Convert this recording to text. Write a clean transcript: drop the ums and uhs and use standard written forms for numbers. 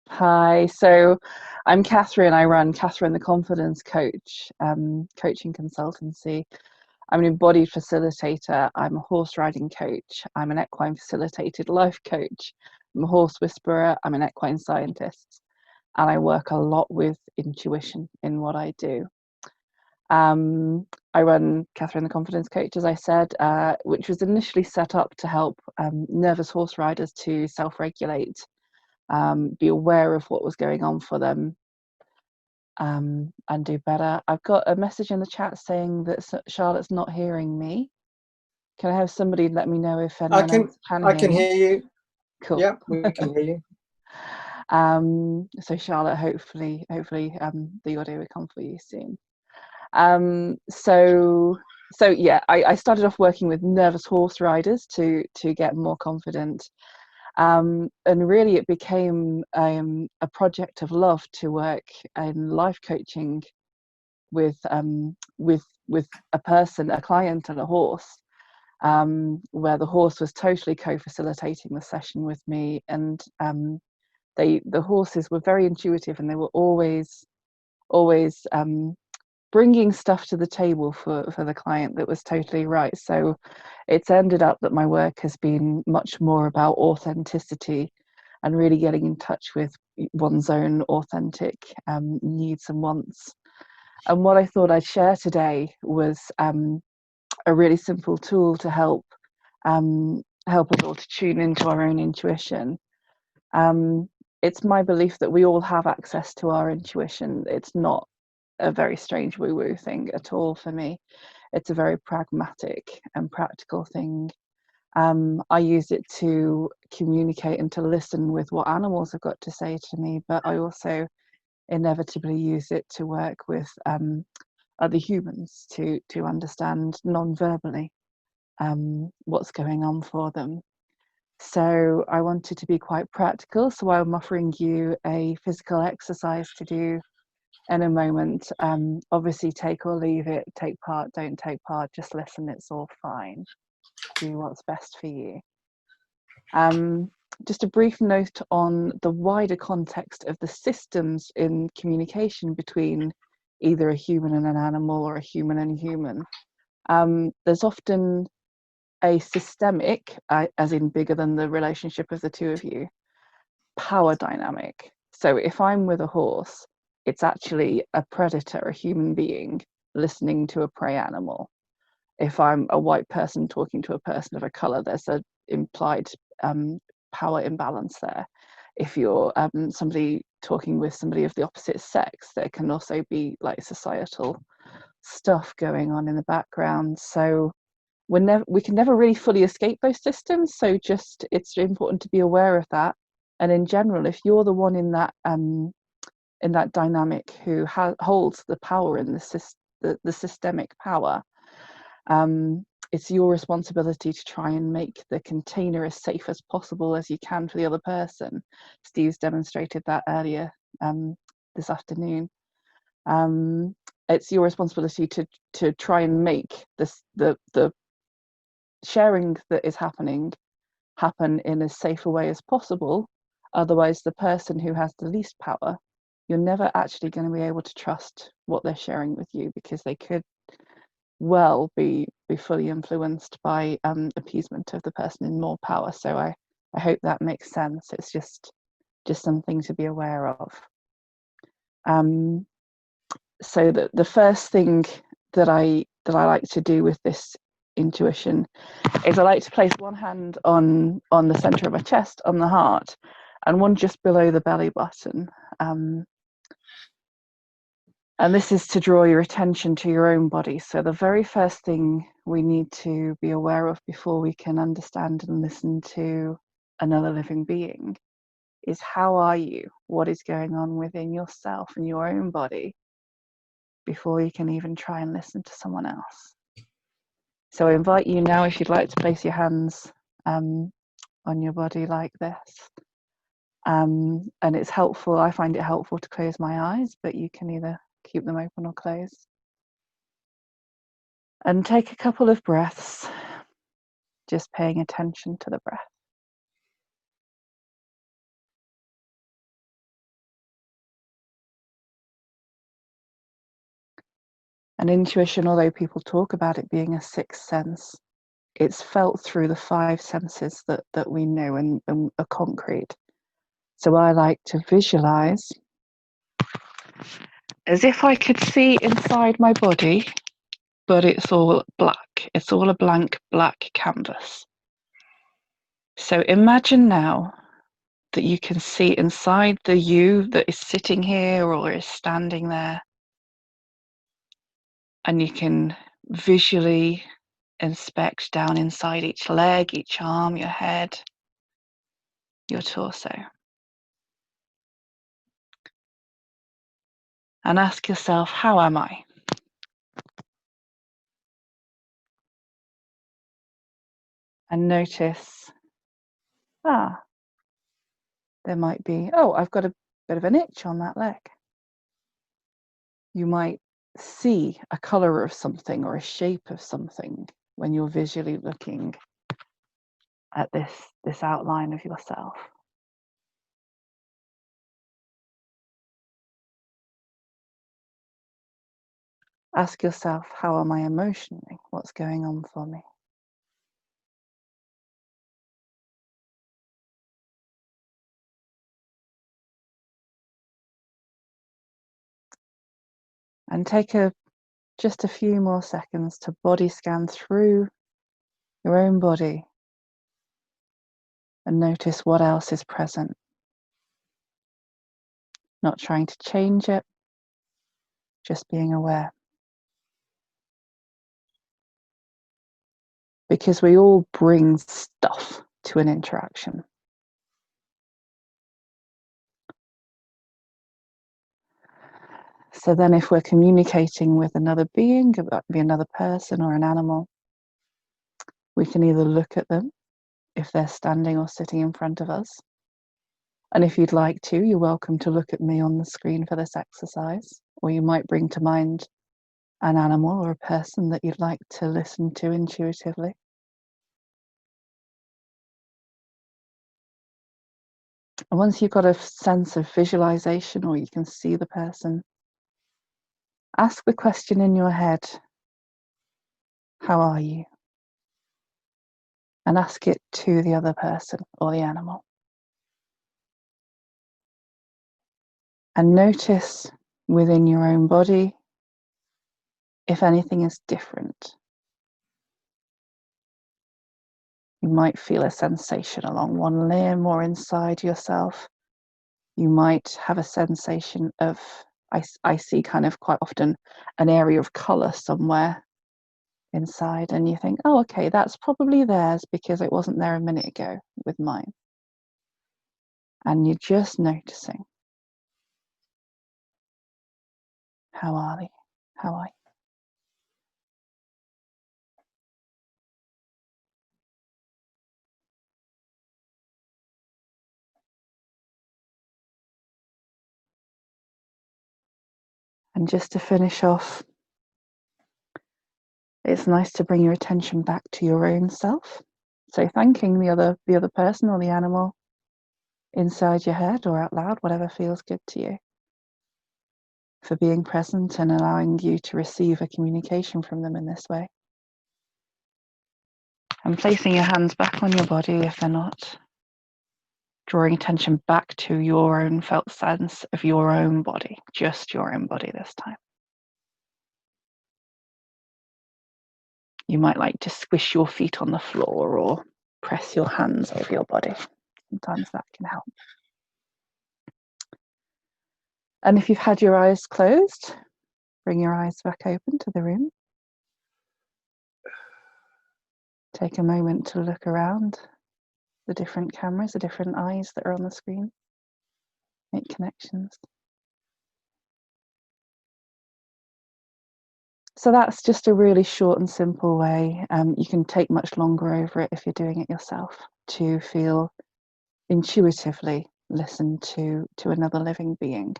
Hi, so I'm Kathryn. I run Kathryn the Confidence Coach, coaching consultancy. I'm an embodied facilitator. I'm a horse riding coach. I'm an equine facilitated life coach. I'm a horse whisperer. I'm an equine scientist. And I work a lot with intuition in what I do. I run Kathryn the Confidence Coach, as I said, which was initially set up to help nervous horse riders to self-regulate, be aware of what was going on for them, and do better. I've got a message in the chat saying that Charlotte's not hearing me. Can I have somebody let me know if anyone else can I hear can me? hear you. Cool. Yeah, we can hear you. So Charlotte, hopefully the audio will come for you soon. So yeah, I started off working with nervous horse riders to get more confident. And really it became a project of love to work in life coaching with a person, a client and a horse, where the horse was totally co-facilitating the session with me. And the horses were very intuitive, and they were always bringing stuff to the table for the client that was totally right. So it's ended up that my work has been much more about authenticity and really getting in touch with one's own authentic needs and wants. And what I thought I'd share today was a really simple tool to help us all to tune into our own intuition. It's my belief that we all have access to our intuition. It's not a very strange woo-woo thing at all for me. It's a very pragmatic and practical thing. I use it to communicate and to listen with what animals have got to say to me, but I also inevitably use it to work with other humans to understand non-verbally what's going on for them. So I wanted to be quite practical, so I'm offering you a physical exercise to do in a moment. Obviously take or leave it, take part, don't take part, just listen, it's all fine. Do what's best for you. Just a brief note on the wider context of the systems in communication between either a human and an animal or a human and human. There's often a systemic, as in bigger than the relationship of the two of you, power dynamic. So if I'm with a horse, it's actually a predator, a human being, listening to a prey animal. If I'm a white person talking to a person of a color, there's an implied power imbalance there. If you're somebody talking with somebody of the opposite sex, there can also be like societal stuff going on in the background. So we can never really fully escape those systems. So just it's important to be aware of that. And in general, if you're the one in that dynamic who holds the power in the systemic power, it's your responsibility to try and make the container as safe as possible as you can for the other person. Steve's demonstrated that earlier this afternoon. It's your responsibility to try and make the sharing that is happen in as safe a way as possible. Otherwise, the person who has the least power, you're never actually going to be able to trust what they're sharing with you, because they could well be fully influenced by appeasement of the person in more power. So I hope that makes sense. It's just something to be aware of. So the first thing that I like to do with this intuition is I like to place one hand on the center of my chest, on the heart, and one just below the belly button. And this is to draw your attention to your own body. So the very first thing we need to be aware of before we can understand and listen to another living being is, how are you? What is going on within yourself and your own body before you can even try and listen to someone else. So I invite you now, if you'd like, to place your hands on your body like this. And it's helpful, I find it helpful to close my eyes, but you can either keep them open or closed. And take a couple of breaths, just paying attention to the breath. And intuition, although people talk about it being a sixth sense, it's felt through the five senses that we know and are concrete. So I like to visualize as if I could see inside my body, but it's all black. It's all a blank black canvas. So imagine now that you can see inside the you that is sitting here or is standing there, and you can visually inspect down inside each leg, each arm, your head, your torso. And ask yourself, how am I? And notice, there might be, I've got a bit of an itch on that leg. You might see a color of something or a shape of something when you're visually looking at this outline of yourself. Ask yourself, how am I emotionally? What's going on for me? And take just a few more seconds to body scan through your own body and notice what else is present. Not trying to change it, just being aware. Because we all bring stuff to an interaction. So then if we're communicating with another being, it might be another person or an animal, we can either look at them if they're standing or sitting in front of us. And if you'd like to, you're welcome to look at me on the screen for this exercise, or you might bring to mind an animal or a person that you'd like to listen to intuitively. And once you've got a sense of visualization or you can see the person, ask the question in your head, how are you? And ask it to the other person or the animal. And notice within your own body if anything is different. You might feel a sensation along one limb or inside yourself. You might have a sensation of, I see kind of quite often an area of colour somewhere inside, and you think, oh, okay, that's probably theirs because it wasn't there a minute ago with mine. And you're just noticing, how are they? How are you? And just to finish off, it's nice to bring your attention back to your own self. So thanking the other person or the animal inside your head or out loud, whatever feels good to you, for being present and allowing you to receive a communication from them in this way. And placing your hands back on your body if they're not, drawing attention back to your own felt sense of your own body, just your own body this time. You might like to squish your feet on the floor or press your hands over your body. Sometimes that can help. And if you've had your eyes closed, bring your eyes back open to the room. Take a moment to look around the different cameras, the different eyes that are on the screen. Make connections. So that's just a really short and simple way. You can take much longer over it if you're doing it yourself, to feel intuitively listen to another living being.